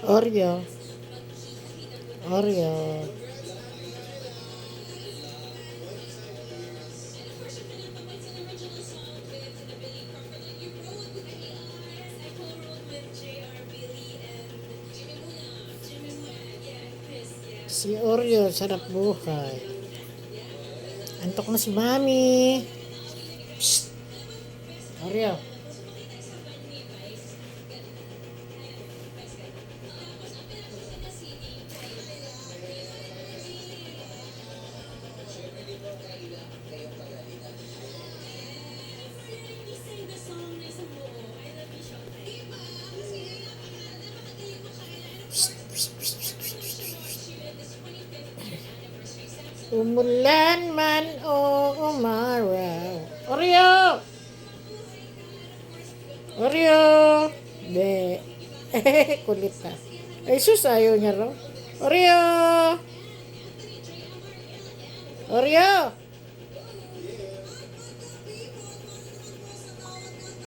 Oreo. Oreo. Si Oreo, sarap buhay. Antok na si Mami. Psst. Oreo. Psst, psst, psst, psst, psst, psst. Umulan man o umaraw. Oreo! Oreo! De. Kulit na. Ay sus, ayaw niya raw. Oreo! Oreo!